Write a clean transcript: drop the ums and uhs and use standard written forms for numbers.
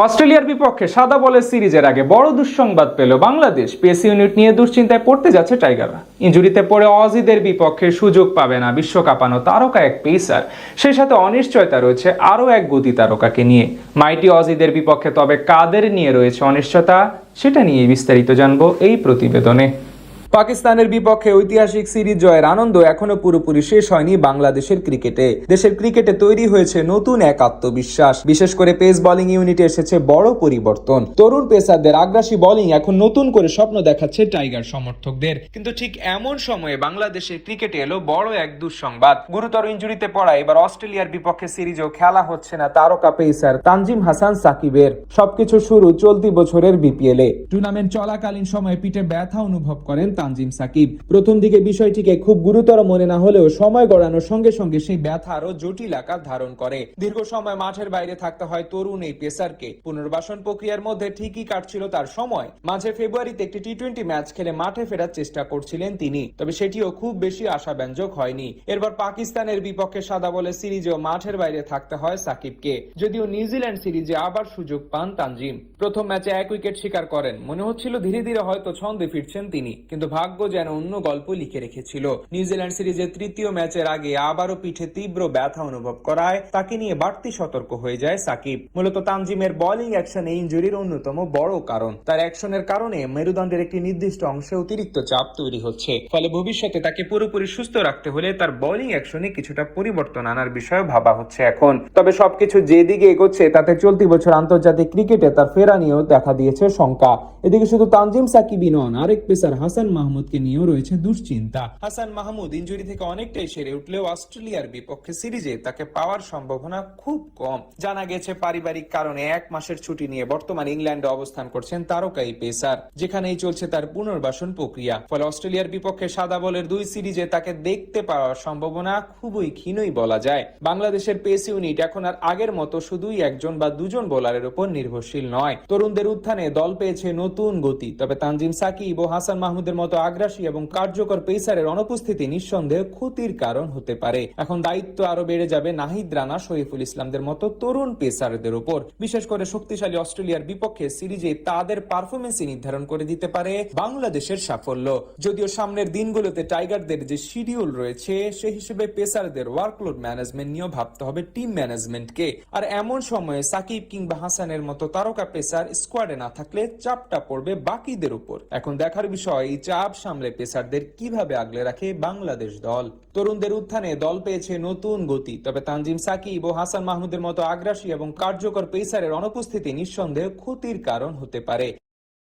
অস্ট্রেলিয়ার বিপক্ষে সাদা বলের সিরিজের আগে বড় দুঃসংবাদ পেল বাংলাদেশ। পেস ইউনিট নিয়ে দুশ্চিন্তায় পড়তে যাচ্ছে টাইগাররা। ইনজুরিতে পড়ে অজিদের বিপক্ষে সুযোগ পাবে না বিশ্বকাপানো তারকা এক পেসার। সেই সাথে অনিশ্চয়তা রয়েছে আরও এক গতি তারকাকে নিয়ে। মাইটি অজিদের বিপক্ষে তবে কাদের নিয়ে রয়েছে অনিশ্চয়তা, সেটা নিয়ে বিস্তারিত জানবো এই প্রতিবেদনে। পাকিস্তানের বিপক্ষে ঐতিহাসিক সিরিজ জয়ের আনন্দ এখনো পুরোপুরি শেষ হয়নি বাংলাদেশের ক্রিকেটে। দেশের ক্রিকেটে তৈরি হয়েছে নতুন এক আত্মবিশ্বাস। বিশেষ করে পেস বোলিং ইউনিটে এসেছে বড় পরিবর্তন। তরুণ পেসারদের আগ্রাসী বোলিং এখন নতুন করে স্বপ্ন দেখাচ্ছে টাইগার সমর্থকদের। কিন্তু ঠিক এমন সময়ে বাংলাদেশের ক্রিকেটে এলো বড় এক দুঃসংবাদ। গুরুতর ইনজুরিতে পড়া এবার অস্ট্রেলিয়ার বিপক্ষে সিরিজেও খেলা হচ্ছে না তারকা পেসার তানজিম হাসান সাকিবের। সবকিছু শুরু চলতি বছরের বিপিএল-এ। টুর্নামেন্ট চলাকালীন সময়ে পিঠে ব্যথা অনুভব করেন তানজিম সাকিব। প্রথম দিকে বিষয়টিকে খুব গুরুতর মনে না হলেও সময় গড়ানোর সঙ্গে সঙ্গে সেই ব্যথা আরো জটিল আকার ধারণ করে। দীর্ঘ সময় মাঠের বাইরে থাকতে হয় তরুণ এই পেসারকে। পুনর্বাসন প্রক্রিয়ার মধ্যে ঠিকই কাটছিল তার সময়। মাঝে ফেব্রুয়ারিতে একটি টি-20 ম্যাচ খেলে মাঠে ফেরার চেষ্টা করছিলেন তিনি, তবে সেটিও খুব বেশি আশাব্যঞ্জক হয়নি। এরপর পাকিস্তানের বিপক্ষে সাদা বলের সিরিজেও মাঠের বাইরে থাকতে হয় সাকিবকে। যদিও নিউজিল্যান্ড সিরিজে আবার সুযোগ পান তানজিম। প্রথম ম্যাচে 1 উইকেট শিকার করেন। মনে হচ্ছিল ধীরে ধীরে হয়তো ছন্দে ফিরছেন তিনি, কিন্তু ভাগ্য যেন অন্য গল্প লিখে রেখেছিল। নিউজিল্যান্ড সিরিজের তৃতীয় ম্যাচের আগে আবারও পিঠে তীব্র ব্যথা অনুভব করায় তাকে নিয়ে বাড়তি সতর্ক হয়ে যায় সাকিব। মূলত তানজিমের বোলিং অ্যাকশনে ইনজুরির অন্যতম বড় কারণ। তার অ্যাকশনের কারণে মেরুদণ্ডের একটি নির্দিষ্ট অংশে অতিরিক্ত চাপ তৈরি হচ্ছে। ফলে ভবিষ্যতে তাকে পুরোপুরি সুস্থ রাখতে হলে তার বোলিং অ্যাকশনে কিছুটা পরিবর্তন আনার বিষয়ে ভাবা হচ্ছে এখন। তবে সবকিছু যেদিকে এগোচ্ছে তাতে চলতি বছর আন্তর্জাতিক ক্রিকেটে তার ফেরা নিয়েও দেখা দিয়েছে শঙ্কা। এদিকে শুধু তানজিম সাকিবই নন, আরেক পেসার হাসান মাহমুদকে নিয়েও রয়েছে দুশ্চিন্তা। হাসান মাহমুদ ইনজুরি থেকে অনেকটাই সেরে উঠলেও অস্ট্রেলিয়ার বিপক্ষে সিরিজে তাকে পাওয়ার সম্ভাবনা খুব কম। জানা গেছে পারিবারিক কারণে 1 মাসের ছুটি নিয়ে বর্তমানে ইংল্যান্ডে অবস্থান করছেন তারকা এই পেসার, যেখানেই চলছে তার পুনর্বাসন প্রক্রিয়া। ফলে অস্ট্রেলিয়ার বিপক্ষে সাদা বলের 2 সিরিজে তাকে দেখতে পাওয়ার সম্ভাবনা খুবই ক্ষীণই বলা যায়। বাংলাদেশের পেস ইউনিট এখন আর আগের মতো শুধুই একজন বা দুজন বোলারের উপর নির্ভরশীল নয়। তরুণদের উত্থানে দল পেয়েছে নতুন গতি। তবে তানজিম সাকিব ও হাসান মাহমুদের মতো আগ্রাসী এবং কার্যকর পেসারের অনুপস্থিতি নিঃসন্দেহে ক্ষতির কারণ হতে পারে। এখন দায়িত্ব আরো বেড়ে যাবে নাহিদ রানা, শরীফুল ইসলামদের মতো তরুণ পেসারদের উপর। বিশেষ করে শক্তিশালী অস্ট্রেলিয়ার বিপক্ষে সিরিজে তাদের পারফরমেন্সই নির্ধারণ করে দিতে পারে বাংলাদেশের সাফল্য। যদিও সামনের দিনগুলোতে টাইগারদের যে শিডিউল রয়েছে সেই হিসেবে পেসারদের ওয়ার্কলোড ম্যানেজমেন্ট নিয়েও ভাবতে হবে টিম ম্যানেজমেন্টকে। আর এমন সময়ে সাকিব কিংবা হাসানের মতো তারকা পেসার স্কোয়াডে না থাকলে চাপটা পড়বে বাকিদের উপর। এখন দেখার বিষয় এই চাপ সামলে পেসারদের কিভাবে আগলে রাখে বাংলাদেশ দল। তরুণদের উত্থানে দল পেয়েছে নতুন গতি। তবে তানজিম সাকিব ও হাসান মাহমুদের মতো আগ্রাসী এবং কার্যকর পেসারের অনুপস্থিতি নিঃসন্দেহে ক্ষতির কারণ হতে পারে।